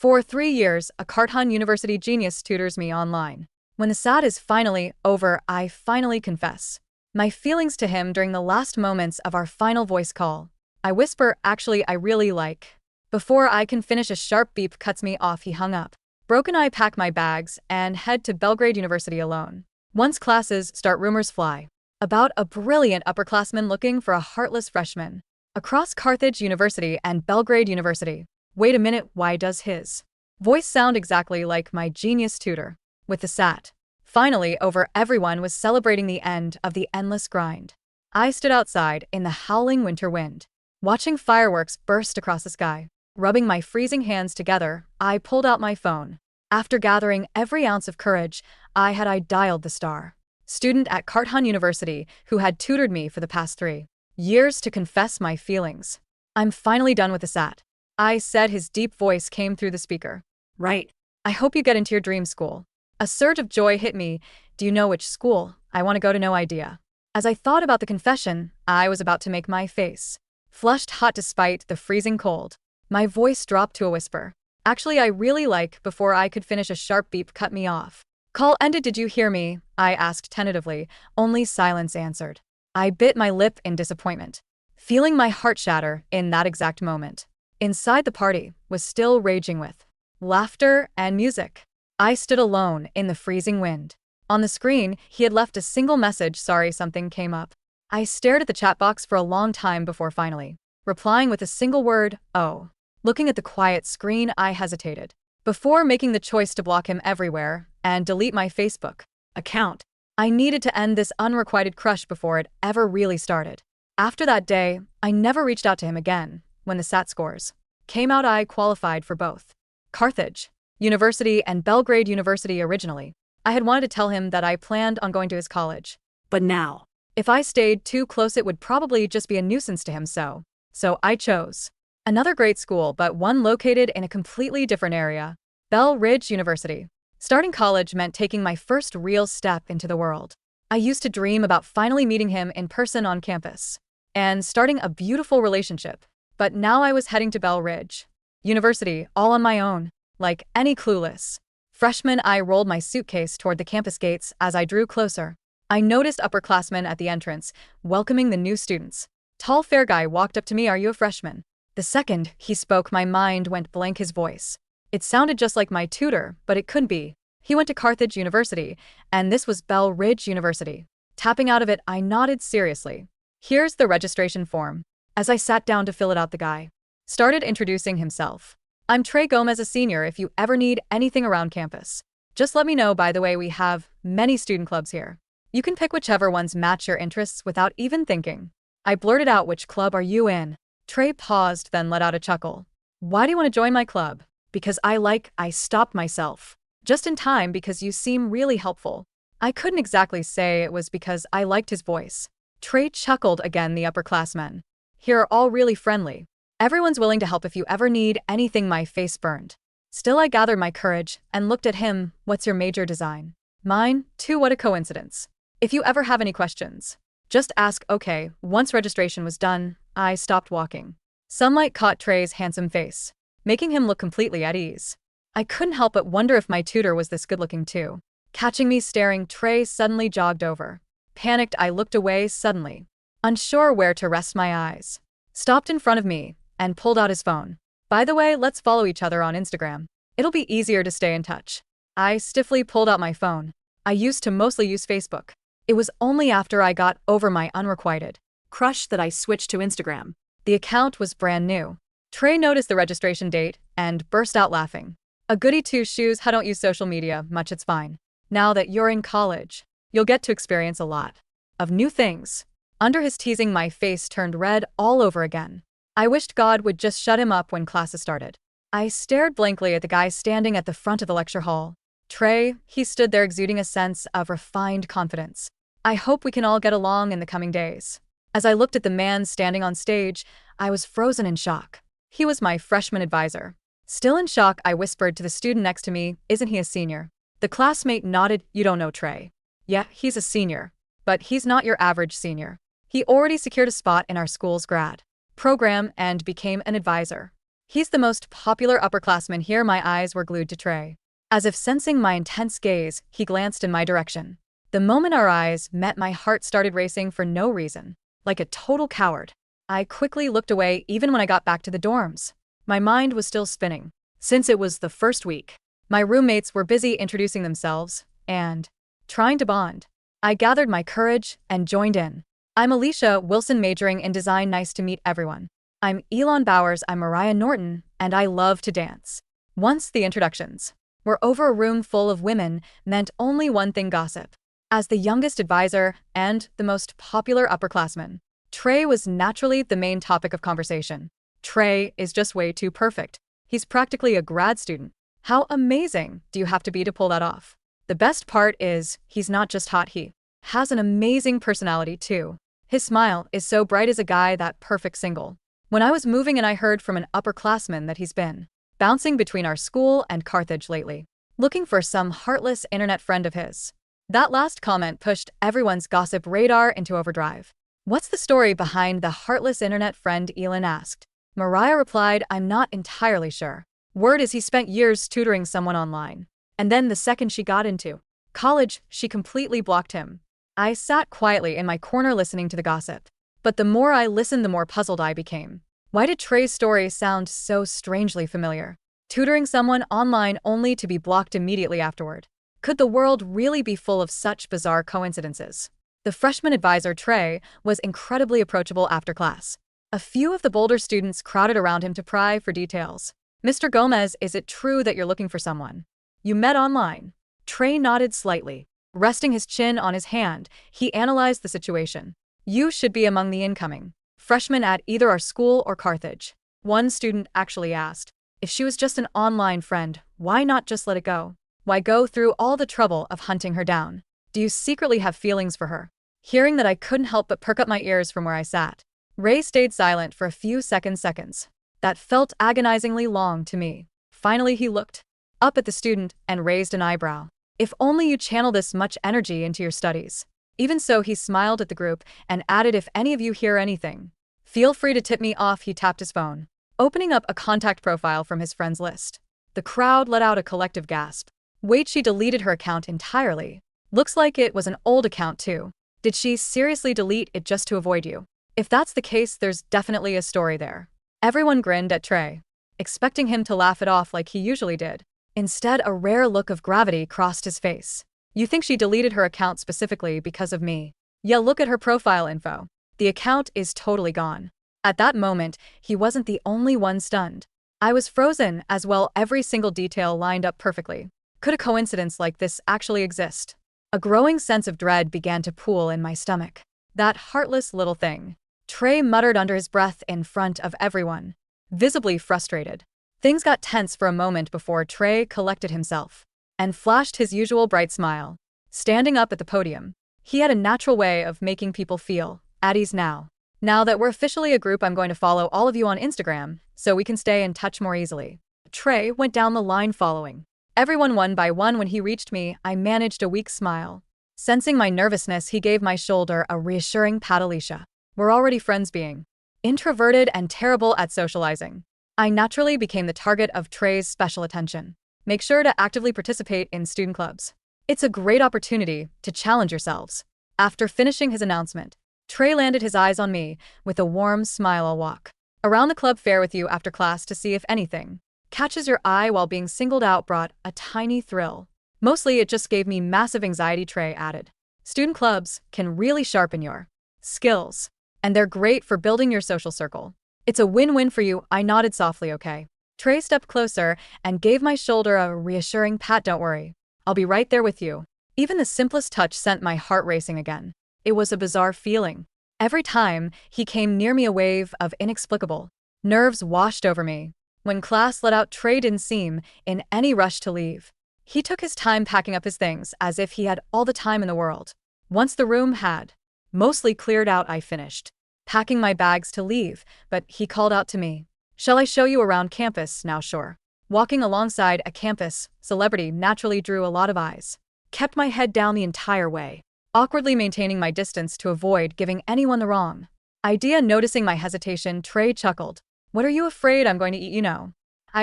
For 3 years, a Carthun University genius tutors me online. When the SAT is finally over, I finally confess my feelings to him during the last moments of our final voice call. I whisper, actually, I really like. Before I can finish, a sharp beep cuts me off. He hung up. Broken, I pack my bags and head to Belgrade University alone. Once classes start, rumors fly about a brilliant upperclassman looking for a heartless freshman. Across Carthage University and Belgrade University. Wait a minute, why does his voice sound exactly like my genius tutor? With the SAT finally over, everyone was celebrating the end of the endless grind. I stood outside in the howling winter wind, watching fireworks burst across the sky. Rubbing my freezing hands together, I pulled out my phone. After gathering every ounce of courage I dialed the star student at Carthun University who had tutored me for the past 3 years to confess my feelings. I'm finally done with the SAT, I said. His deep voice came through the speaker. Right. I hope you get into your dream school. A surge of joy hit me. Do you know which school I want to go to? No idea. As I thought about the confession, I was about to make my face flushed hot despite the freezing cold. My voice dropped to a whisper. Actually, I really like. Before I could finish, a sharp beep cut me off. Call ended. Did you hear me? I asked tentatively. Only silence answered. I bit my lip in disappointment, feeling my heart shatter in that exact moment. Inside, the party was still raging with laughter and music. I stood alone in the freezing wind. On the screen, he had left a single message. Sorry, something came up. I stared at the chat box for a long time before finally replying with a single word, oh. Looking at the quiet screen, I hesitated before making the choice to block him everywhere and delete my Facebook account. I needed to end this unrequited crush before it ever really started. After that day, I never reached out to him again. When the SAT scores came out, I qualified for both Carthage University and Belgrade University. Originally, I had wanted to tell him that I planned on going to his college. But now, if I stayed too close, it would probably just be a nuisance to him. So I chose another great school, but one located in a completely different area, Belgrade University. Starting college meant taking my first real step into the world. I used to dream about finally meeting him in person on campus and starting a beautiful relationship. But now I was heading to Belgrade University all on my own. Like any clueless freshman, I rolled my suitcase toward the campus gates. As I drew closer, I noticed upperclassmen at the entrance, welcoming the new students. Tall, fair guy walked up to me. Are you a freshman? The second he spoke, my mind went blank. His voice, it sounded just like my tutor, but it couldn't be. He went to Carthage University, and this was Belgrade University. Tapping out of it, I nodded seriously. Here's the registration form. As I sat down to fill it out, the guy started introducing himself. I'm Trey Gomez, a senior. If you ever need anything around campus, just let me know. By the way, we have many student clubs here. You can pick whichever ones match your interests without even thinking. I blurted out, which club are you in? Trey paused, then let out a chuckle. Why do you want to join my club? Because I stopped myself just in time because you seem really helpful. I couldn't exactly say it was because I liked his voice. Trey chuckled again. The upperclassmen here are all really friendly. Everyone's willing to help if you ever need anything. My face burned. Still, I gathered my courage and looked at him. What's your major? Design. Mine, too. What a coincidence. If you ever have any questions, just ask. Okay. Once registration was done, I stopped walking. Sunlight caught Trey's handsome face, making him look completely at ease. I couldn't help but wonder if my tutor was this good-looking too. Catching me staring, Trey suddenly jogged over. Panicked, I looked away suddenly, unsure where to rest my eyes. Stopped in front of me and pulled out his phone. By the way, let's follow each other on Instagram. It'll be easier to stay in touch. I stiffly pulled out my phone. I used to mostly use Facebook. It was only after I got over my unrequited crush that I switched to Instagram. The account was brand new. Trey noticed the registration date and burst out laughing. A goody two-shoes. I don't use social media much. It's fine. Now that you're in college, you'll get to experience a lot of new things. Under his teasing, my face turned red all over again. I wished God would just shut him up when classes started. I stared blankly at the guy standing at the front of the lecture hall. Trey, he stood there exuding a sense of refined confidence. I hope we can all get along in the coming days. As I looked at the man standing on stage, I was frozen in shock. He was my freshman advisor. Still in shock, I whispered to the student next to me, isn't he a senior? The classmate nodded. You don't know Trey. Yeah, he's a senior. But he's not your average senior. He already secured a spot in our school's grad program and became an advisor. He's the most popular upperclassman here. My eyes were glued to Trey. As if sensing my intense gaze, he glanced in my direction. The moment our eyes met, my heart started racing for no reason. Like a total coward, I quickly looked away even when I got back to the dorms. My mind was still spinning. Since it was the first week, my roommates were busy introducing themselves and trying to bond. I gathered my courage and joined in. I'm Alicia Wilson, majoring in design. Nice to meet everyone. I'm Elon Bowers. I'm Mariah Norton, and I love to dance. Once the introductions were over, a room full of women meant only one thing: gossip. As the youngest advisor and the most popular upperclassman, Trey was naturally the main topic of conversation. Trey is just way too perfect. He's practically a grad student. How amazing do you have to be to pull that off? The best part is, he's not just hot, he has an amazing personality too. His smile is so bright as a guy, that perfect single. When I was moving in, I heard from an upperclassman that he's been bouncing between our school and Carthage lately, looking for some heartless internet friend of his. That last comment pushed everyone's gossip radar into overdrive. What's the story behind the heartless internet friend? Elon asked. Mariah replied, I'm not entirely sure. Word is he spent years tutoring someone online. And then the second she got into college, she completely blocked him. I sat quietly in my corner listening to the gossip. But the more I listened, the more puzzled I became. Why did Trey's story sound so strangely familiar? Tutoring someone online only to be blocked immediately afterward. Could the world really be full of such bizarre coincidences? The freshman advisor, Trey, was incredibly approachable after class. A few of the bolder students crowded around him to pry for details. Mr. Gomez, is it true that you're looking for someone you met online? Trey nodded slightly. Resting his chin on his hand, he analyzed the situation. You should be among the incoming freshmen at either our school or Carthage. One student actually asked. If she was just an online friend, why not just let it go? Why go through all the trouble of hunting her down? Do you secretly have feelings for her? Hearing that, I couldn't help but perk up my ears from where I sat. Ray stayed silent for a few seconds. That felt agonizingly long to me. Finally, he looked up at the student and raised an eyebrow. If only you channel this much energy into your studies. Even so, he smiled at the group and added, if any of you hear anything, feel free to tip me off. He tapped his phone, opening up a contact profile from his friends list. The crowd let out a collective gasp. Wait, she deleted her account entirely. Looks like it was an old account too. Did she seriously delete it just to avoid you? If that's the case, there's definitely a story there. Everyone grinned at Trey, expecting him to laugh it off like he usually did. Instead, a rare look of gravity crossed his face. You think she deleted her account specifically because of me? Yeah, look at her profile info. The account is totally gone. At that moment, he wasn't the only one stunned. I was frozen as well. Every single detail lined up perfectly. Could a coincidence like this actually exist? A growing sense of dread began to pool in my stomach. That heartless little thing, Trey muttered under his breath in front of everyone, visibly frustrated. Things got tense for a moment before Trey collected himself and flashed his usual bright smile. Standing up at the podium, he had a natural way of making people feel at ease. Now that we're officially a group, I'm going to follow all of you on Instagram so we can stay in touch more easily. Trey went down the line, following everyone one by one. When he reached me, I managed a weak smile. Sensing my nervousness, he gave my shoulder a reassuring pat. Alicia, we're already friends. Being introverted and terrible at socializing, I naturally became the target of Trey's special attention. Make sure to actively participate in student clubs. It's a great opportunity to challenge yourselves. After finishing his announcement, Trey landed his eyes on me with a warm smile. I'll walk around the club fair with you after class to see if anything catches your eye. While being singled out brought a tiny thrill. Mostly it just gave me massive anxiety, Trey added. Student clubs can really sharpen your skills, and they're great for building your social circle. It's a win-win for you. I nodded softly. Okay. Trey stepped closer and gave my shoulder a reassuring pat. Don't worry, I'll be right there with you. Even the simplest touch sent my heart racing again. It was a bizarre feeling. Every time he came near me, a wave of inexplicable nerves washed over me. When class let out, Trey didn't seem in any rush to leave. He took his time packing up his things as if he had all the time in the world. Once the room had mostly cleared out, I finished packing my bags to leave, but he called out to me. Shall I show you around campus now? Sure. Walking alongside a campus celebrity naturally drew a lot of eyes. Kept my head down the entire way, awkwardly maintaining my distance to avoid giving anyone the wrong idea. Noticing my hesitation, Trey chuckled. What are you afraid I'm going to eat, you know?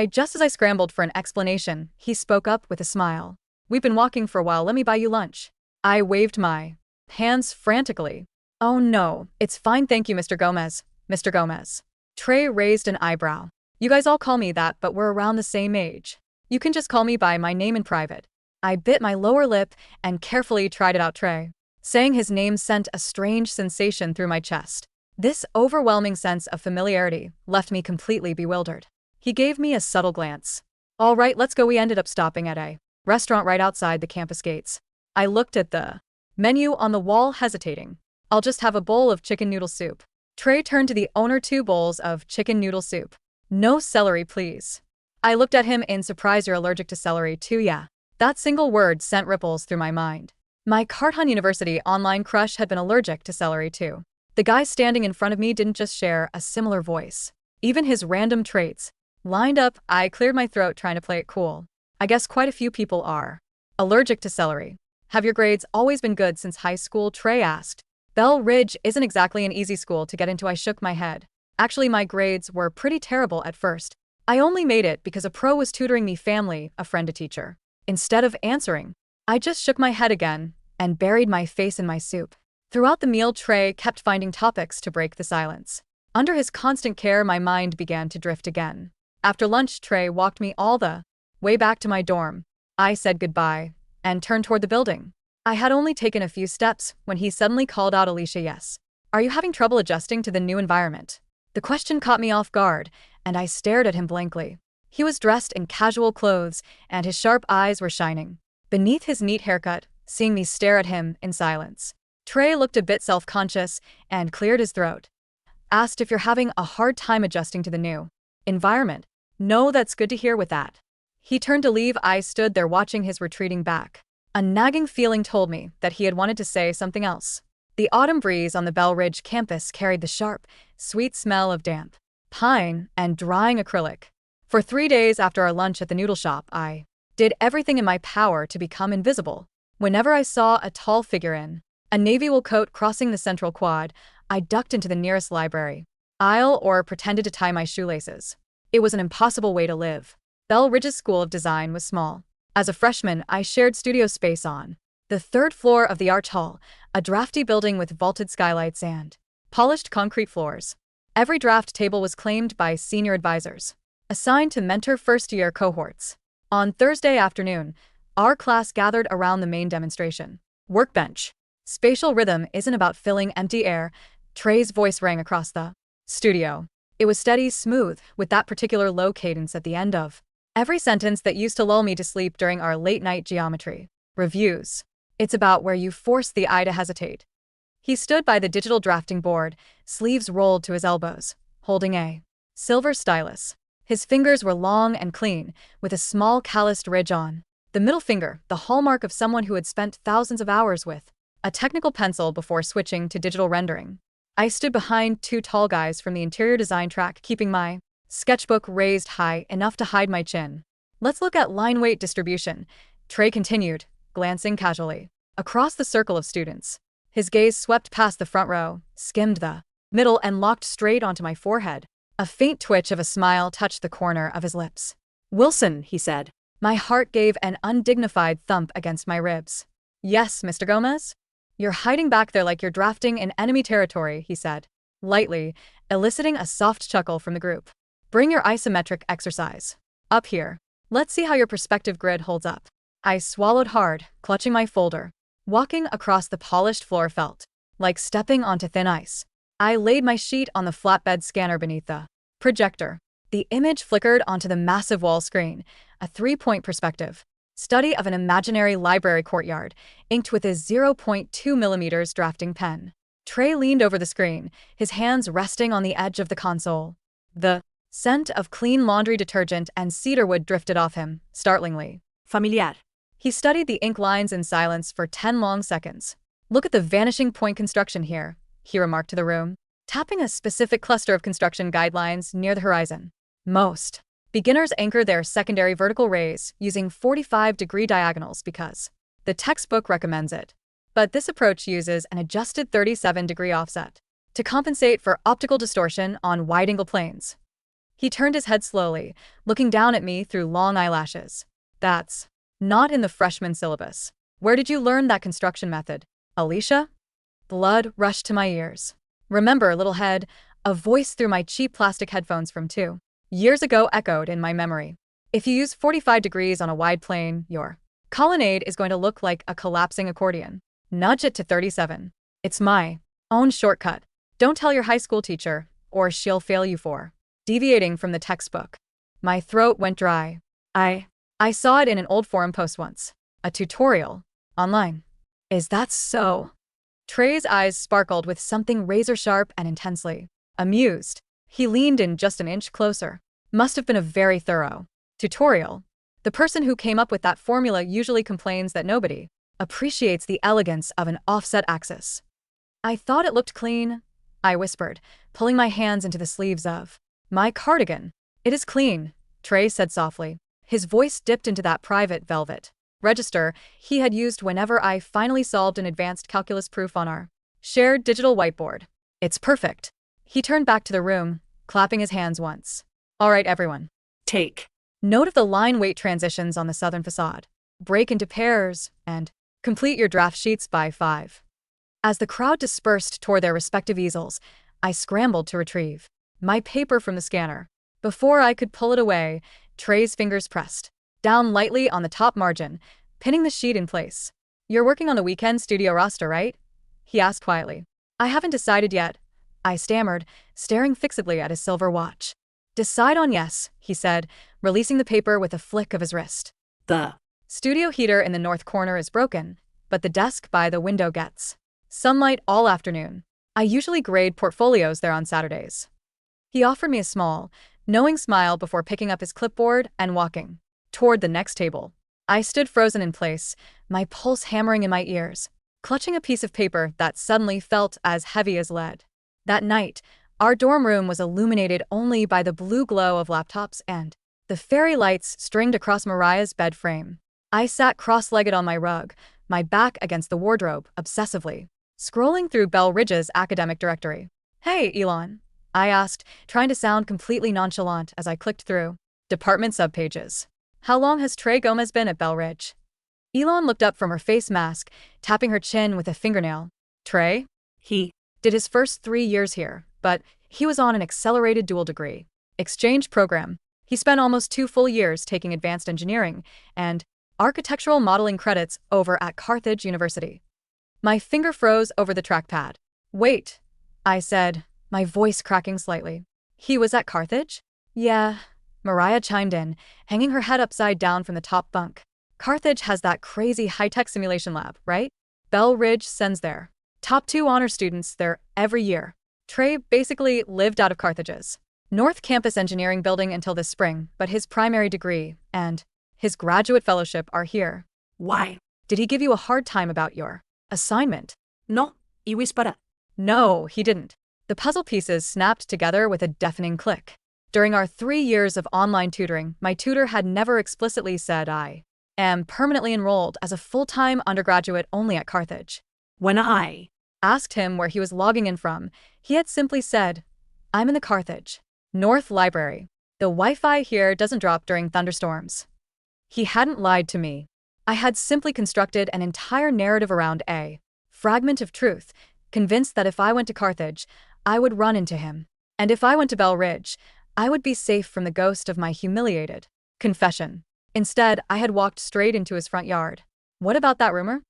Just as I scrambled for an explanation, he spoke up with a smile. We've been walking for a while, let me buy you lunch. I waved my hands frantically. Oh no, it's fine, thank you, Mr. Gomez. Mr. Gomez. Trey raised an eyebrow. You guys all call me that, but we're around the same age. You can just call me by my name in private. I bit my lower lip and carefully tried it out. Trey. Saying his name sent a strange sensation through my chest. This overwhelming sense of familiarity left me completely bewildered. He gave me a subtle glance. All right, let's go. We ended up stopping at a restaurant right outside the campus gates. I looked at the menu on the wall, hesitating. I'll just have a bowl of chicken noodle soup. Trey turned to the owner. 2 bowls of chicken noodle soup. No celery, please. I looked at him in surprise. You're allergic to celery too, yeah? That single word sent ripples through my mind. My Carthun University online crush had been allergic to celery too. The guy standing in front of me didn't just share a similar voice. Even his random traits lined up. I cleared my throat trying to play it cool. I guess quite a few people are allergic to celery. Have your grades always been good since high school? Trey asked. Bell Ridge isn't exactly an easy school to get into. I shook my head. Actually, my grades were pretty terrible at first. I only made it because a pro was tutoring me. Family, a friend, a teacher. Instead of answering, I just shook my head again and buried my face in my soup. Throughout the meal, Trey kept finding topics to break the silence. Under his constant care, my mind began to drift again. After lunch, Trey walked me all the way back to my dorm. I said goodbye and turned toward the building. I had only taken a few steps when he suddenly called out, Alicia, yes. Are you having trouble adjusting to the new environment? The question caught me off guard, and I stared at him blankly. He was dressed in casual clothes, and his sharp eyes were shining beneath his neat haircut. Seeing me stare at him in silence, Trey looked a bit self-conscious and cleared his throat. Asked if you're having a hard time adjusting to the new environment. No, that's good to hear. With that, he turned to leave. I stood there watching his retreating back. A nagging feeling told me that he had wanted to say something else. The autumn breeze on the Belgrade campus carried the sharp, sweet smell of damp pine and drying acrylic. For 3 days after our lunch at the noodle shop, I did everything in my power to become invisible. Whenever I saw a tall figure in a navy wool coat crossing the central quad, I ducked into the nearest library aisle or pretended to tie my shoelaces. It was an impossible way to live. Bell Ridge's School of Design was small. As a freshman, I shared studio space on the 3rd floor of the Arch Hall, a drafty building with vaulted skylights and polished concrete floors. Every draft table was claimed by senior advisors, assigned to mentor first-year cohorts. On Thursday afternoon, our class gathered around the main demonstration workbench. Spatial rhythm isn't about filling empty air. Trey's voice rang across the studio. It was steady, smooth, with that particular low cadence at the end of every sentence that used to lull me to sleep during our late-night geometry reviews. It's about where you force the eye to hesitate. He stood by the digital drafting board, sleeves rolled to his elbows, holding a silver stylus. His fingers were long and clean, with a small calloused ridge on the middle finger, the hallmark of someone who had spent thousands of hours with a technical pencil before switching to digital rendering. I stood behind 2 tall guys from the interior design track, keeping my sketchbook raised high enough to hide my chin. Let's look at line weight distribution, Trey continued, glancing casually across the circle of students. His gaze swept past the front row, skimmed the middle, and locked straight onto my forehead. A faint twitch of a smile touched the corner of his lips. Wilson, he said. My heart gave an undignified thump against my ribs. Yes, Mr. Gomez? You're hiding back there like you're drafting in enemy territory, he said, lightly, eliciting a soft chuckle from the group. Bring your isometric exercise up here. Let's see how your perspective grid holds up. I swallowed hard, clutching my folder. Walking across the polished floor felt like stepping onto thin ice. I laid my sheet on the flatbed scanner beneath the projector. The image flickered onto the massive wall screen, a 3-point perspective study of an imaginary library courtyard, inked with his 0.2mm drafting pen. Trey leaned over the screen, his hands resting on the edge of the console. The scent of clean laundry detergent and cedarwood drifted off him, startlingly familiar. He studied the ink lines in silence for 10 long seconds. Look at the vanishing point construction here, he remarked to the room, tapping a specific cluster of construction guidelines near the horizon. Most beginners anchor their secondary vertical rays using 45-degree diagonals because the textbook recommends it. But this approach uses an adjusted 37-degree offset to compensate for optical distortion on wide-angle planes. He turned his head slowly, looking down at me through long eyelashes. That's not in the freshman syllabus. Where did you learn that construction method, Alicia? Blood rushed to my ears. Remember, little head, a voice through my cheap plastic headphones from 2 years ago echoed in my memory. If you use 45 degrees on a wide plane, your colonnade is going to look like a collapsing accordion. Nudge it to 37. It's my own shortcut. Don't tell your high school teacher, or she'll fail you for deviating from the textbook. My throat went dry. I saw it in an old forum post once. A tutorial. Online. Is that so? Trey's eyes sparkled with something razor-sharp and intensely amused. He leaned in just an inch closer. Must have been a very thorough tutorial. The person who came up with that formula usually complains that nobody appreciates the elegance of an offset axis. I thought it looked clean, I whispered, pulling my hands into the sleeves of my cardigan. It is clean, Trey said softly. His voice dipped into that private velvet register he had used whenever I finally solved an advanced calculus proof on our shared digital whiteboard. It's perfect. He turned back to the room, clapping his hands once. All right, everyone. Take note of the line weight transitions on the southern facade. Break into pairs and complete your draft sheets by 5. As the crowd dispersed toward their respective easels, I scrambled to retrieve my paper from the scanner. Before I could pull it away, Trey's fingers pressed down lightly on the top margin, pinning the sheet in place. You're working on the weekend studio roster, right? He asked quietly. I haven't decided yet, I stammered, staring fixedly at his silver watch. Decide on yes, he said, releasing the paper with a flick of his wrist. The studio heater in the north corner is broken, but the desk by the window gets sunlight all afternoon. I usually grade portfolios there on Saturdays. He offered me a small, knowing smile before picking up his clipboard and walking toward the next table. I stood frozen in place, my pulse hammering in my ears, clutching a piece of paper that suddenly felt as heavy as lead. That night, our dorm room was illuminated only by the blue glow of laptops and the fairy lights stringed across Mariah's bed frame. I sat cross-legged on my rug, my back against the wardrobe, obsessively scrolling through Belridge's academic directory. Hey, Elon, I asked, trying to sound completely nonchalant as I clicked through department subpages. How long has Trey Gomez been at Belridge? Elon looked up from her face mask, tapping her chin with a fingernail. Trey? He did his first 3 years here, but he was on an accelerated dual degree exchange program. He spent almost 2 full years taking advanced engineering and architectural modeling credits over at Carthage University. My finger froze over the trackpad. Wait, I said, my voice cracking slightly. He was at Carthage? Yeah, Mariah chimed in, hanging her head upside down from the top bunk. Carthage has that crazy high-tech simulation lab, right? Belridge sends their top 2 honor students there every year. Trey basically lived out of Carthage's North Campus engineering building until this spring, but his primary degree and his graduate fellowship are here. Why? Did he give you a hard time about your assignment? No, y whispered. No, he didn't. The puzzle pieces snapped together with a deafening click. During our 3 years of online tutoring, my tutor had never explicitly said I am permanently enrolled as a full-time undergraduate only at Carthage. When I asked him where he was logging in from, he had simply said, I'm in the Carthage North Library. The Wi-Fi here doesn't drop during thunderstorms. He hadn't lied to me. I had simply constructed an entire narrative around a fragment of truth, convinced that if I went to Carthage, I would run into him. And if I went to Belridge, I would be safe from the ghost of my humiliated confession. Instead, I had walked straight into his front yard. What about that rumor?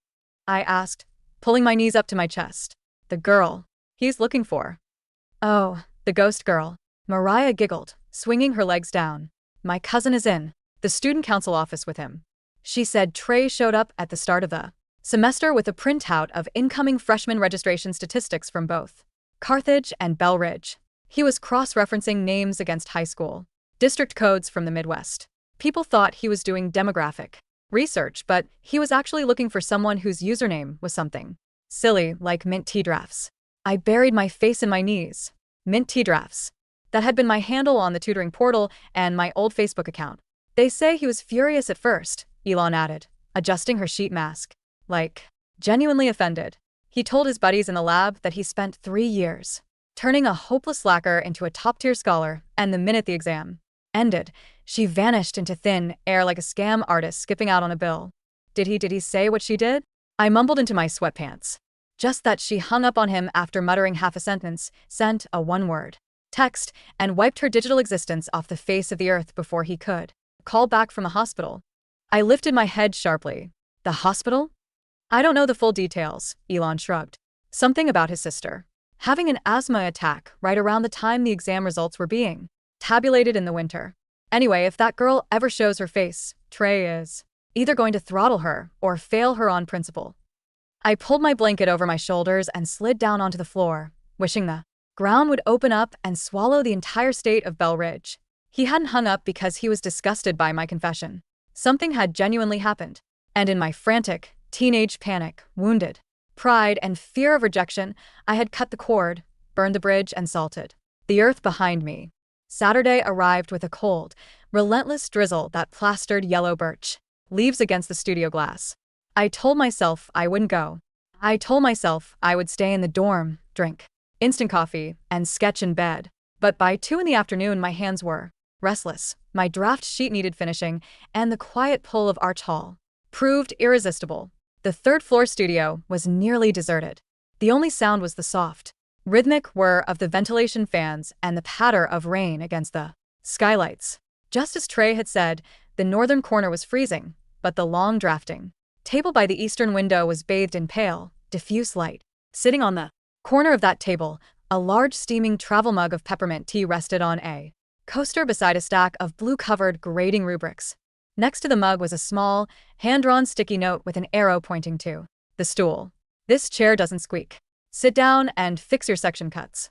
I asked, pulling my knees up to my chest. The girl he's looking for. Oh, the ghost girl. Mariah giggled, swinging her legs down. My cousin is in the student council office with him. She said Trey showed up at the start of the semester with a printout of incoming freshman registration statistics from both Carthage and Belridge. He was cross-referencing names against high school district codes from the Midwest. People thought he was doing demographic research, but he was actually looking for someone whose username was something silly like mint tea drafts. I buried my face in my knees. Mint tea drafts. That had been my handle on the tutoring portal and my old Facebook account. They say he was furious at first, Elon added, adjusting her sheet mask. Like, genuinely offended. He told his buddies in the lab that he spent 3 years turning a hopeless slacker into a top-tier scholar, and the minute the exam ended, she vanished into thin air like a scam artist skipping out on a bill. Did he say what she did? I mumbled into my sweatpants. Just that she hung up on him after muttering half a sentence, sent a one-word text, and wiped her digital existence off the face of the earth before he could call back from the hospital. I lifted my head sharply. The hospital? I don't know the full details, Elon shrugged. Something about his sister having an asthma attack right around the time the exam results were being tabulated in the winter. Anyway, if that girl ever shows her face, Trey is either going to throttle her or fail her on principle. I pulled my blanket over my shoulders and slid down onto the floor, wishing the ground would open up and swallow the entire state of Belridge. He hadn't hung up because he was disgusted by my confession. Something had genuinely happened, and in my frantic, teenage panic, wounded pride, and fear of rejection, I had cut the cord, burned the bridge, and salted the earth behind me. Saturday arrived with a cold, relentless drizzle that plastered yellow birch leaves against the studio glass. I told myself I wouldn't go. I told myself I would stay in the dorm, drink instant coffee, and sketch in bed. But by 2 in the afternoon, my hands were restless, my draft sheet needed finishing, and the quiet pull of Arch Hall proved irresistible. The third-floor studio was nearly deserted. The only sound was the soft, rhythmic whir of the ventilation fans and the patter of rain against the skylights. Just as Trey had said, the northern corner was freezing, but the long drafting table by the eastern window was bathed in pale, diffuse light. Sitting on the corner of that table, a large steaming travel mug of peppermint tea rested on a coaster beside a stack of blue-covered grading rubrics. Next to the mug was a small, hand-drawn sticky note with an arrow pointing to the stool. This chair doesn't squeak. Sit down and fix your section cuts.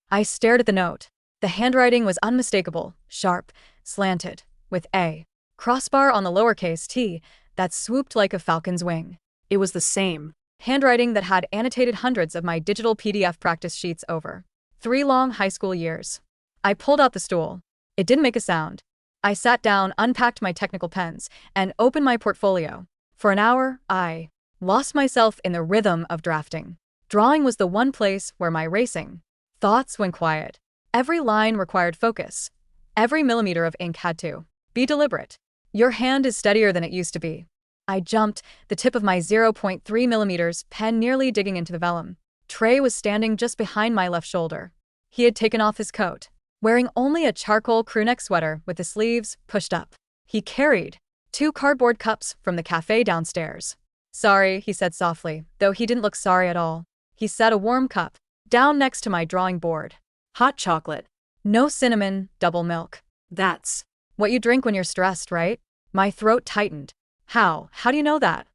I stared at the note. The handwriting was unmistakable, sharp, slanted, with a crossbar on the lowercase t that swooped like a falcon's wing. It was the same handwriting that had annotated hundreds of my digital PDF practice sheets over 3 long high school years. I pulled out the stool. It didn't make a sound. I sat down, unpacked my technical pens, and opened my portfolio. For an hour, I lost myself in the rhythm of drafting. Drawing was the one place where my racing thoughts went quiet. Every line required focus. Every millimeter of ink had to be deliberate. Your hand is steadier than it used to be. I jumped, the tip of my 0.3 millimeters pen nearly digging into the vellum. Trey was standing just behind my left shoulder. He had taken off his coat, wearing only a charcoal crewneck sweater with the sleeves pushed up. He carried 2 cardboard cups from the cafe downstairs. Sorry, he said softly, though he didn't look sorry at all. He set a warm cup down next to my drawing board. Hot chocolate. No cinnamon, double milk. That's what you drink when you're stressed, right? My throat tightened. How do you know that?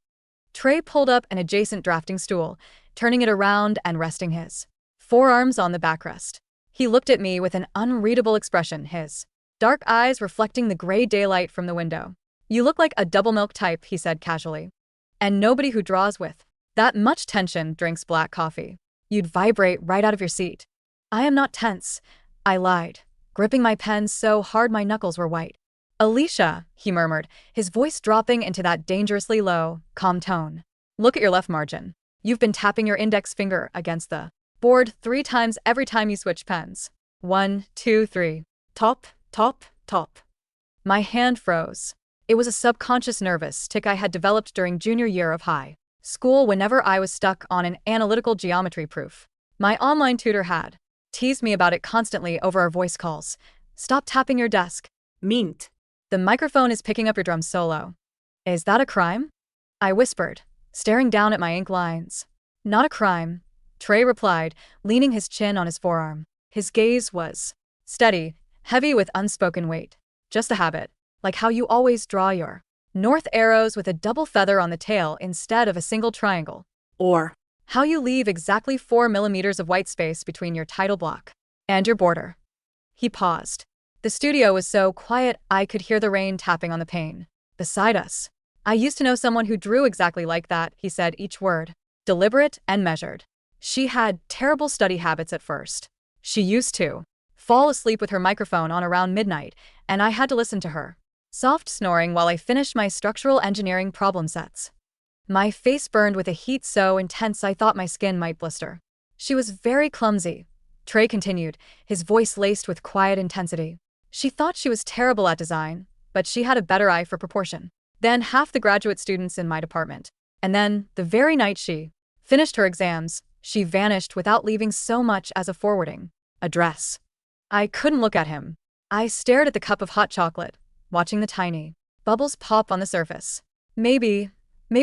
Trey pulled up an adjacent drafting stool, turning it around and resting his forearms on the backrest. He looked at me with an unreadable expression, his dark eyes reflecting the gray daylight from the window. You look like a double milk type, he said casually. And nobody who draws with that much tension drinks black coffee. You'd vibrate right out of your seat. I am not tense, I lied, gripping my pen so hard my knuckles were white. Alicia, he murmured, his voice dropping into that dangerously low, calm tone. Look at your left margin. You've been tapping your index finger against the board 3 times every time you switch pens. 1, 2, 3. Top, top, top. My hand froze. It was a subconscious nervous tic I had developed during junior year of high school whenever I was stuck on an analytical geometry proof. My online tutor had teased me about it constantly over our voice calls. Stop tapping your desk. Meant. The microphone is picking up your drum solo. Is that a crime? I whispered, staring down at my ink lines. Not a crime, Trey replied, leaning his chin on his forearm. His gaze was steady, heavy with unspoken weight. Just a habit, like how you always draw your north arrows with a double feather on the tail instead of a single triangle. Or how you leave exactly 4 millimeters of white space between your title block and your border. He paused. The studio was so quiet I could hear the rain tapping on the pane beside us. I used to know someone who drew exactly like that, he said, each word deliberate and measured. She had terrible study habits at first. She used to fall asleep with her microphone on around midnight, and I had to listen to her soft snoring while I finished my structural engineering problem sets. My face burned with a heat so intense I thought my skin might blister. She was very clumsy, Trey continued, his voice laced with quiet intensity. She thought she was terrible at design, but she had a better eye for proportion than half the graduate students in my department. And then, the very night she finished her exams, she vanished without leaving so much as a forwarding address. I couldn't look at him. I stared at the cup of hot chocolate, watching the tiny bubbles pop on the surface. Maybe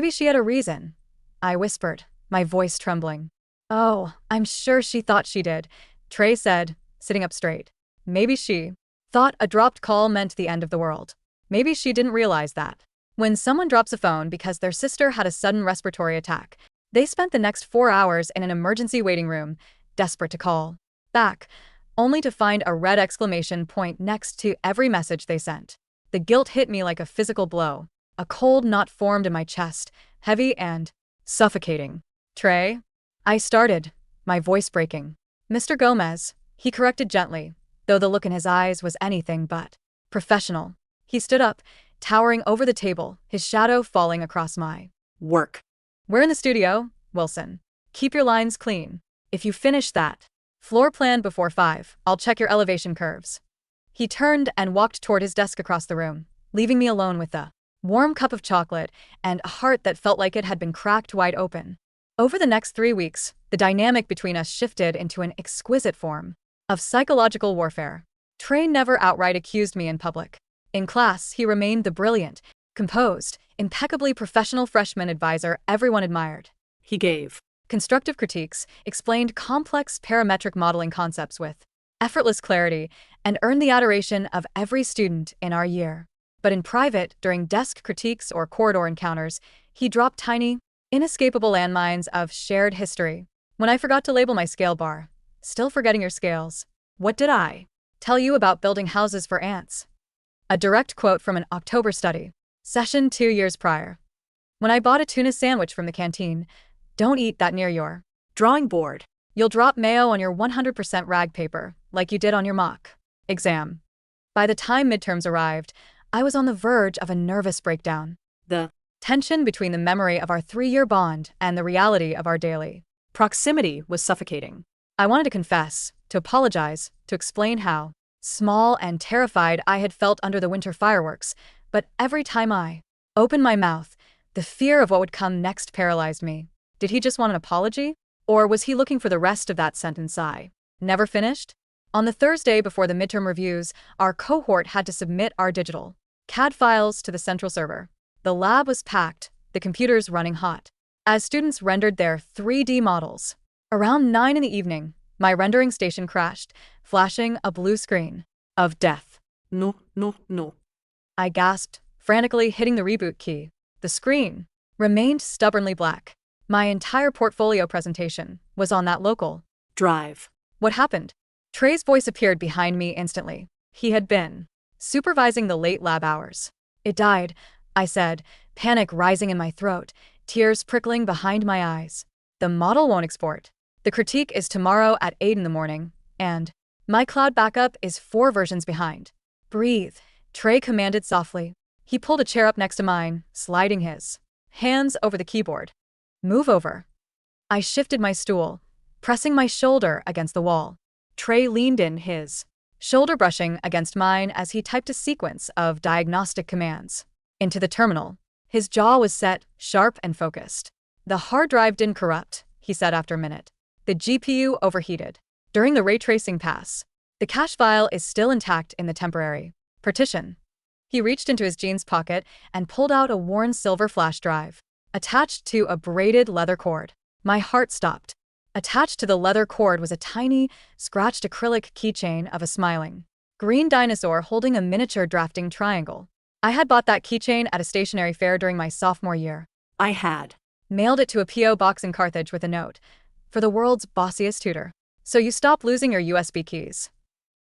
she had a reason, I whispered, my voice trembling. Oh, I'm sure she thought she did, Trey said, sitting up straight. Maybe she thought a dropped call meant the end of the world. Maybe she didn't realize that. When someone drops a phone because their sister had a sudden respiratory attack, they spent the next 4 hours in an emergency waiting room, desperate to call back, only to find a red exclamation point next to every message they sent. The guilt hit me like a physical blow. A cold knot formed in my chest, heavy and suffocating. Trey? I started, my voice breaking. Mr. Gomez, he corrected gently, though the look in his eyes was anything but professional. He stood up, towering over the table, his shadow falling across my work. We're in the studio, Wilson. Keep your lines clean. If you finish that floor plan before 5, I'll check your elevation curves. He turned and walked toward his desk across the room, leaving me alone with a warm cup of chocolate and a heart that felt like it had been cracked wide open. Over the next 3 weeks, the dynamic between us shifted into an exquisite form of psychological warfare. Trey never outright accused me in public. In class, he remained the brilliant, composed, impeccably professional freshman advisor everyone admired. He gave constructive critiques, explained complex parametric modeling concepts with effortless clarity, and earned the adoration of every student in our year. But in private, during desk critiques or corridor encounters, he dropped tiny, inescapable landmines of shared history. When I forgot to label my scale bar, still forgetting your scales, what did I tell you about building houses for ants? A direct quote from an October study session 2 years prior. When I bought a tuna sandwich from the canteen, don't eat that near your drawing board. You'll drop mayo on your 100% rag paper, like you did on your mock exam. By the time midterms arrived, I was on the verge of a nervous breakdown. The tension between the memory of our 3-year bond and the reality of our daily proximity was suffocating. I wanted to confess, to apologize, to explain how small and terrified I had felt under the winter fireworks, but every time I opened my mouth, the fear of what would come next paralyzed me. Did he just want an apology? Or was he looking for the rest of that sentence I never finished? On the Thursday before the midterm reviews, our cohort had to submit our digital CAD files to the central server. The lab was packed, the computers running hot, as students rendered their 3D models. Around 9 in the evening, my rendering station crashed, flashing a blue screen of death. No. I gasped, frantically hitting the reboot key. The screen remained stubbornly black. My entire portfolio presentation was on that local drive. What happened? Trey's voice appeared behind me instantly. He had been supervising the late lab hours. It died, I said, panic rising in my throat, tears prickling behind my eyes. The model won't export. The critique is tomorrow at 8 in the morning, and my cloud backup is 4 versions behind. Breathe, Trey commanded softly. He pulled a chair up next to mine, sliding his hands over the keyboard. Move over. I shifted my stool, pressing my shoulder against the wall. Trey leaned in, his shoulder brushing against mine as he typed a sequence of diagnostic commands into the terminal. His jaw was set, sharp and focused. The hard drive didn't corrupt, he said after a minute. The GPU overheated. During the ray tracing pass, the cache file is still intact in the temporary partition. He reached into his jeans pocket and pulled out a worn silver flash drive, attached to a braided leather cord. My heart stopped. Attached to the leather cord was a tiny, scratched acrylic keychain of a smiling green dinosaur holding a miniature drafting triangle. I had bought that keychain at a stationery fair during my sophomore year. I had mailed it to a P.O. box in Carthage with a note, for the world's bossiest tutor. So you stop losing your USB keys.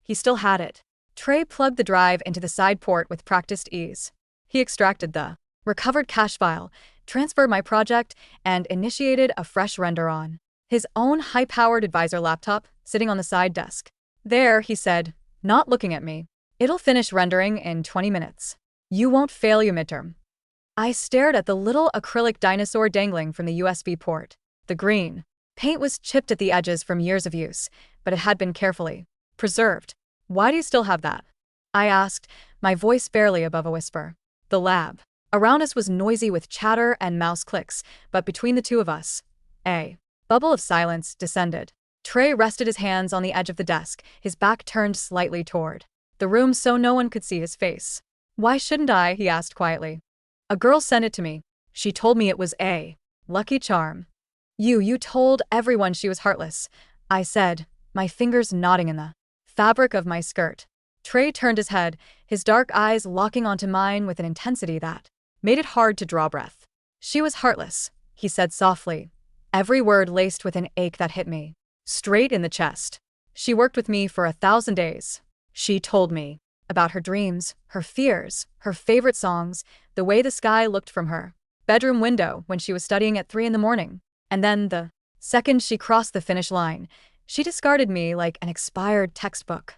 He still had it. Trey plugged the drive into the side port with practiced ease. He extracted the recovered cache file, transferred my project, and initiated a fresh render on his own high-powered advisor laptop sitting on the side desk. There, he said, not looking at me. It'll finish rendering in 20 minutes. You won't fail your midterm. I stared at the little acrylic dinosaur dangling from the USB port. The green Paint was chipped at the edges from years of use, but it had been carefully preserved. Why do you still have that? I asked, my voice barely above a whisper. The lab. Around us was noisy with chatter and mouse clicks, but between the two of us, a bubble of silence descended. Trey rested his hands on the edge of the desk, his back turned slightly toward the room so no one could see his face. Why shouldn't I? He asked quietly. A girl sent it to me. She told me it was a lucky charm. You told everyone she was heartless, I said, my fingers knotting in the fabric of my skirt. Trey turned his head, his dark eyes locking onto mine with an intensity that made it hard to draw breath. She was heartless, he said softly, every word laced with an ache that hit me straight in the chest. She worked with me for 1,000 days. She told me about her dreams, her fears, her favorite songs, the way the sky looked from her bedroom window when she was studying at 3 a.m. And then the second she crossed the finish line, she discarded me like an expired textbook.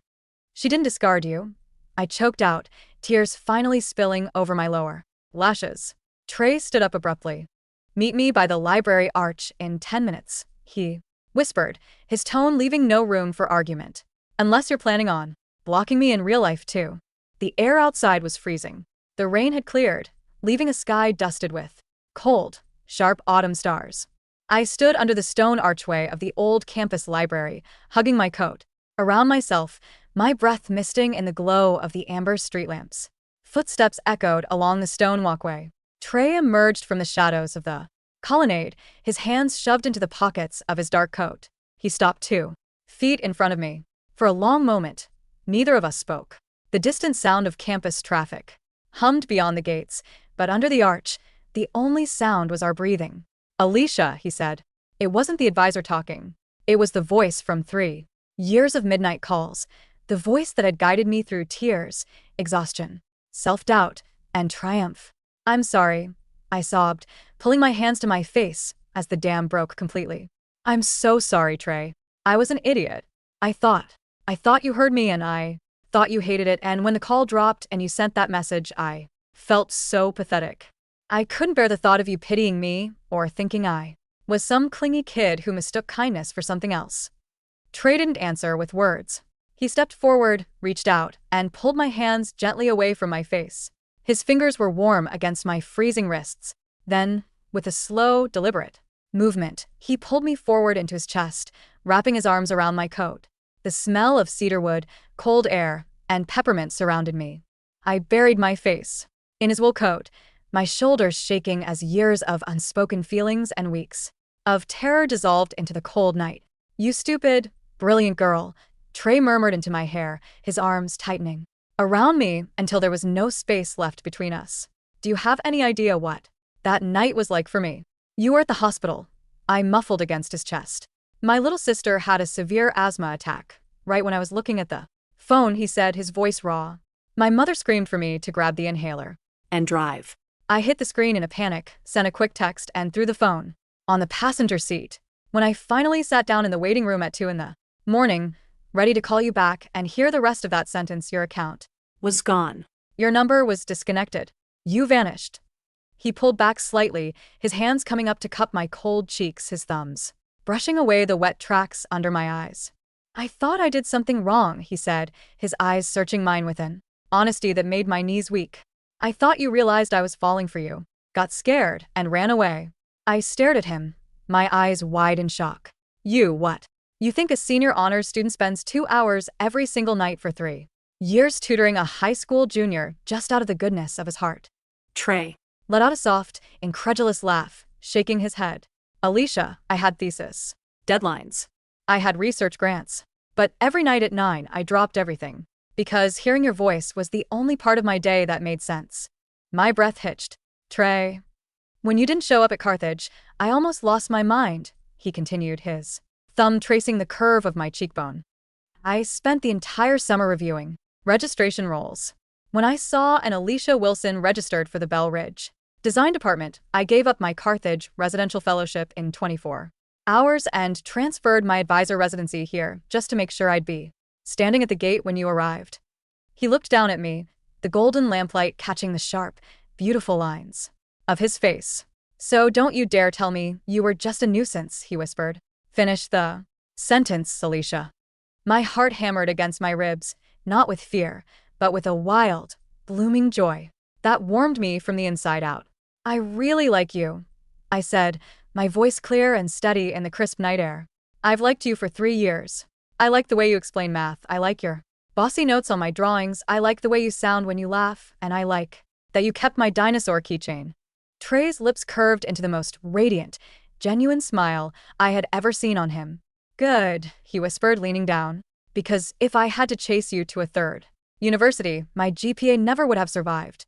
She didn't discard you. I choked out, tears finally spilling over my lower lashes. Trey stood up abruptly. Meet me by the library arch in 10 minutes, he whispered, his tone leaving no room for argument. Unless you're planning on blocking me in real life too. The air outside was freezing. The rain had cleared, leaving a sky dusted with cold, sharp autumn stars. I stood under the stone archway of the old campus library, hugging my coat around myself, my breath misting in the glow of the amber street lamps. Footsteps echoed along the stone walkway. Trey emerged from the shadows of the colonnade, his hands shoved into the pockets of his dark coat. He stopped 2 feet in front of me. For a long moment, neither of us spoke. The distant sound of campus traffic hummed beyond the gates, but under the arch, the only sound was our breathing. Alicia, he said. It wasn't the advisor talking. It was the voice from 3 years of midnight calls, the voice that had guided me through tears, exhaustion, self-doubt, and triumph. I'm sorry, I sobbed, pulling my hands to my face as the dam broke completely. I'm so sorry, Trey. I was an idiot. I thought you heard me and I thought you hated it, and when the call dropped and you sent that message, I felt so pathetic. I couldn't bear the thought of you pitying me or thinking I was some clingy kid who mistook kindness for something else. Trey didn't answer with words. He stepped forward, reached out, and pulled my hands gently away from my face. His fingers were warm against my freezing wrists. Then, with a slow, deliberate movement, he pulled me forward into his chest, wrapping his arms around my coat. The smell of cedarwood, cold air, and peppermint surrounded me. I buried my face in his wool coat, my shoulders shaking as years of unspoken feelings and weeks of terror dissolved into the cold night. You stupid, brilliant girl, Trey murmured into my hair, his arms tightening around me until there was no space left between us. Do you have any idea what that night was like for me? You were at the hospital. I muffled against his chest. My little sister had a severe asthma attack. Right when I was looking at the phone, he said, his voice raw. My mother screamed for me to grab the inhaler and drive. I hit the screen in a panic, sent a quick text, and threw the phone on the passenger seat. When I finally sat down in the waiting room at 2 a.m, ready to call you back and hear the rest of that sentence, your account was gone. Your number was disconnected. You vanished. He pulled back slightly, his hands coming up to cup my cold cheeks, his thumbs brushing away the wet tracks under my eyes. I thought I did something wrong, he said, his eyes searching mine with an honesty that made my knees weak. I thought you realized I was falling for you, got scared, and ran away. I stared at him, my eyes wide in shock. You what? You think a senior honors student spends 2 hours every single night for 3 years tutoring a high school junior just out of the goodness of his heart? Trey let out a soft, incredulous laugh, shaking his head. Alicia, I had thesis deadlines. I had research grants. But every night at 9, I dropped everything. Because hearing your voice was the only part of my day that made sense. My breath hitched. Trey, when you didn't show up at Carthage, I almost lost my mind, he continued, his thumb tracing the curve of my cheekbone. I spent the entire summer reviewing registration rolls. When I saw an Alicia Wilson registered for the Bell Ridge Design Department, I gave up my Carthage residential fellowship in 24 hours and transferred my advisor residency here just to make sure I'd be standing at the gate when you arrived. He looked down at me, the golden lamplight catching the sharp, beautiful lines of his face. So don't you dare tell me you were just a nuisance, he whispered. Finish the sentence, Alicia. My heart hammered against my ribs, not with fear, but with a wild, blooming joy that warmed me from the inside out. I really like you, I said, my voice clear and steady in the crisp night air. I've liked you for 3 years. I like the way you explain math. I like your bossy notes on my drawings. I like the way you sound when you laugh. And I like that you kept my dinosaur keychain. Trey's lips curved into the most radiant, genuine smile I had ever seen on him. Good, he whispered, leaning down. Because if I had to chase you to a third university, my GPA never would have survived.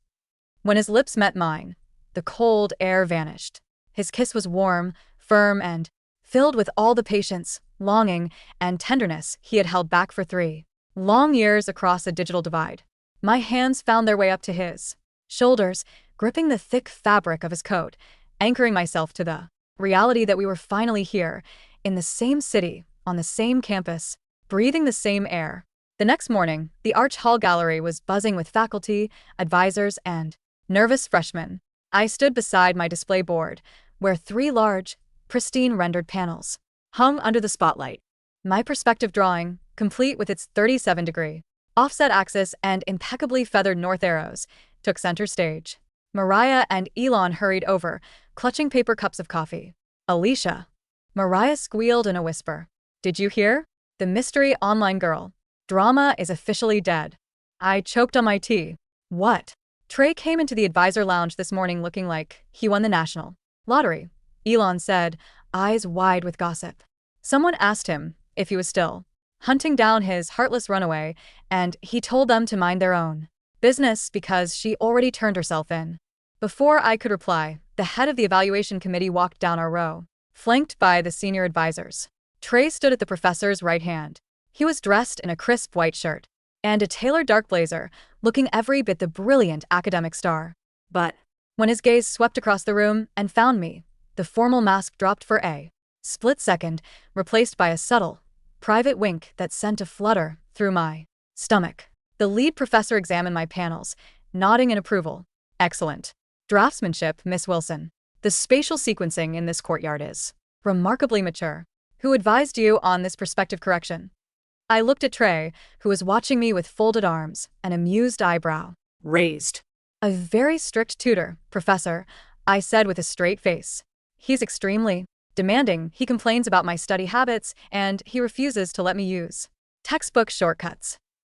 When his lips met mine, the cold air vanished. His kiss was warm, firm, and filled with all the patience, longing, and tenderness he had held back for 3 long years across a digital divide. My hands found their way up to his shoulders, gripping the thick fabric of his coat, anchoring myself to the reality that we were finally here, in the same city, on the same campus, breathing the same air. The next morning, the Arch Hall Gallery was buzzing with faculty, advisors, and nervous freshmen. I stood beside my display board, where 3 large, pristine rendered panels hung under the spotlight. My perspective drawing, complete with its 37-degree offset axis and impeccably feathered north arrows, took center stage. Mariah and Elon hurried over, clutching paper cups of coffee. Alicia. Mariah squealed in a whisper. Did you hear? The mystery online girl drama is officially dead. I choked on my tea. What? Trey came into the advisor lounge this morning looking like he won the national lottery, Elon said, eyes wide with gossip. Someone asked him if he was still hunting down his heartless runaway, and he told them to mind their own business because she already turned herself in. Before I could reply, the head of the evaluation committee walked down our row, flanked by the senior advisors. Trey stood at the professor's right hand. He was dressed in a crisp white shirt and a tailored dark blazer, looking every bit the brilliant academic star. But when his gaze swept across the room and found me, the formal mask dropped for a split second, replaced by a subtle, private wink that sent a flutter through my stomach. The lead professor examined my panels, nodding in approval. Excellent draftsmanship, Miss Wilson. The spatial sequencing in this courtyard is remarkably mature. Who advised you on this perspective correction? I looked at Trey, who was watching me with folded arms, an amused eyebrow raised. A very strict tutor, Professor, I said with a straight face. He's extremely demanding. He complains about my study habits, and he refuses to let me use textbook shortcuts.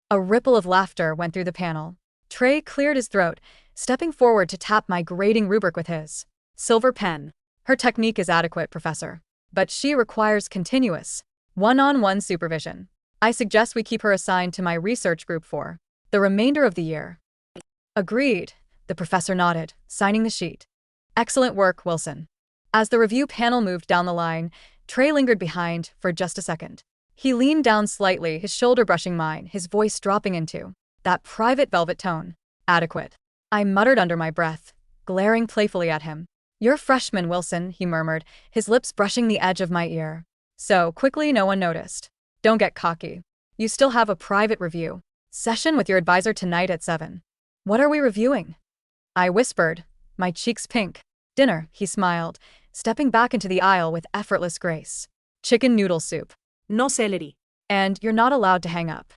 A ripple of laughter went through the panel. Trey cleared his throat, stepping forward to tap my grading rubric with his silver pen. Her technique is adequate, Professor, but she requires continuous, one-on-one supervision. I suggest we keep her assigned to my research group for the remainder of the year. Agreed, the professor nodded, signing the sheet. Excellent work, Wilson. As the review panel moved down the line, Trey lingered behind for just a second. He leaned down slightly, his shoulder brushing mine, his voice dropping into that private velvet tone. Adequate. I muttered under my breath, glaring playfully at him. You're freshman, Wilson, he murmured, his lips brushing the edge of my ear. So quickly no one noticed. Don't get cocky. You still have a private review session with your advisor tonight at 7. What are we reviewing? I whispered, my cheeks pink. Dinner, he smiled, stepping back into the aisle with effortless grace. Chicken noodle soup. No celery. And you're not allowed to hang up.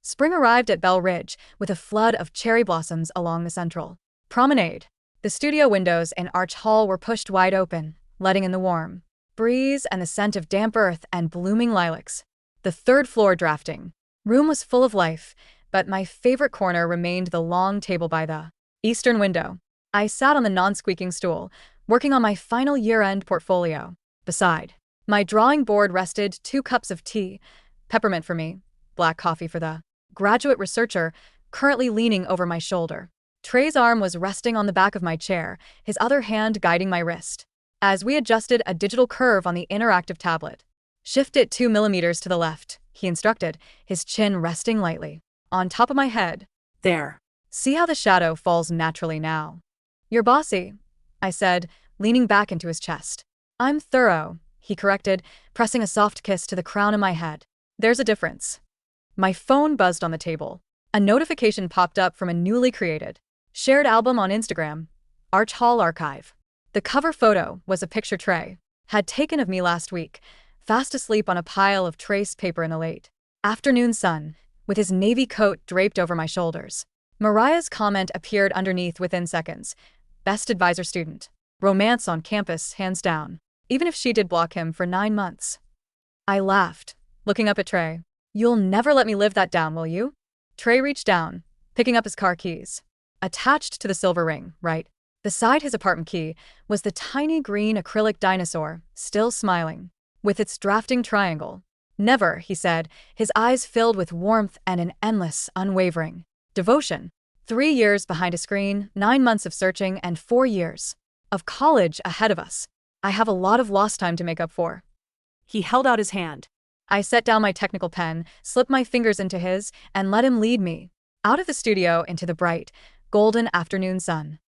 Spring arrived at Bell Ridge with a flood of cherry blossoms along the central promenade. The studio windows in Arch Hall were pushed wide open, letting in the warm breeze and the scent of damp earth and blooming lilacs. The third floor drafting room was full of life, but my favorite corner remained the long table by the eastern window. I sat on the non-squeaking stool, working on my final year-end portfolio. Beside my drawing board rested 2 cups of tea, peppermint for me, black coffee for the graduate researcher, currently leaning over my shoulder. Trey's arm was resting on the back of my chair, his other hand guiding my wrist. As we adjusted a digital curve on the interactive tablet. Shift it 2 millimeters to the left, he instructed, his chin resting lightly on top of my head. There. See how the shadow falls naturally now. You're bossy, I said, leaning back into his chest. I'm thorough, he corrected, pressing a soft kiss to the crown of my head. There's a difference. My phone buzzed on the table. A notification popped up from a newly created shared album on Instagram, Arch Hall Archive. The cover photo was a picture Trey had taken of me last week, fast asleep on a pile of trace paper in the late afternoon sun, with his navy coat draped over my shoulders. Mariah's comment appeared underneath within seconds. Best advisor student. Romance on campus, hands down. Even if she did block him for 9 months. I laughed, looking up at Trey. You'll never let me live that down, will you? Trey reached down, picking up his car keys. Attached to the silver ring, right beside his apartment key, was the tiny green acrylic dinosaur, still smiling, with its drafting triangle. Never, he said, his eyes filled with warmth and an endless, unwavering devotion. 3 years behind a screen, 9 months of searching, and 4 years of college ahead of us. I have a lot of lost time to make up for. He held out his hand. I set down my technical pen, slipped my fingers into his, and let him lead me out of the studio into the bright, golden afternoon sun.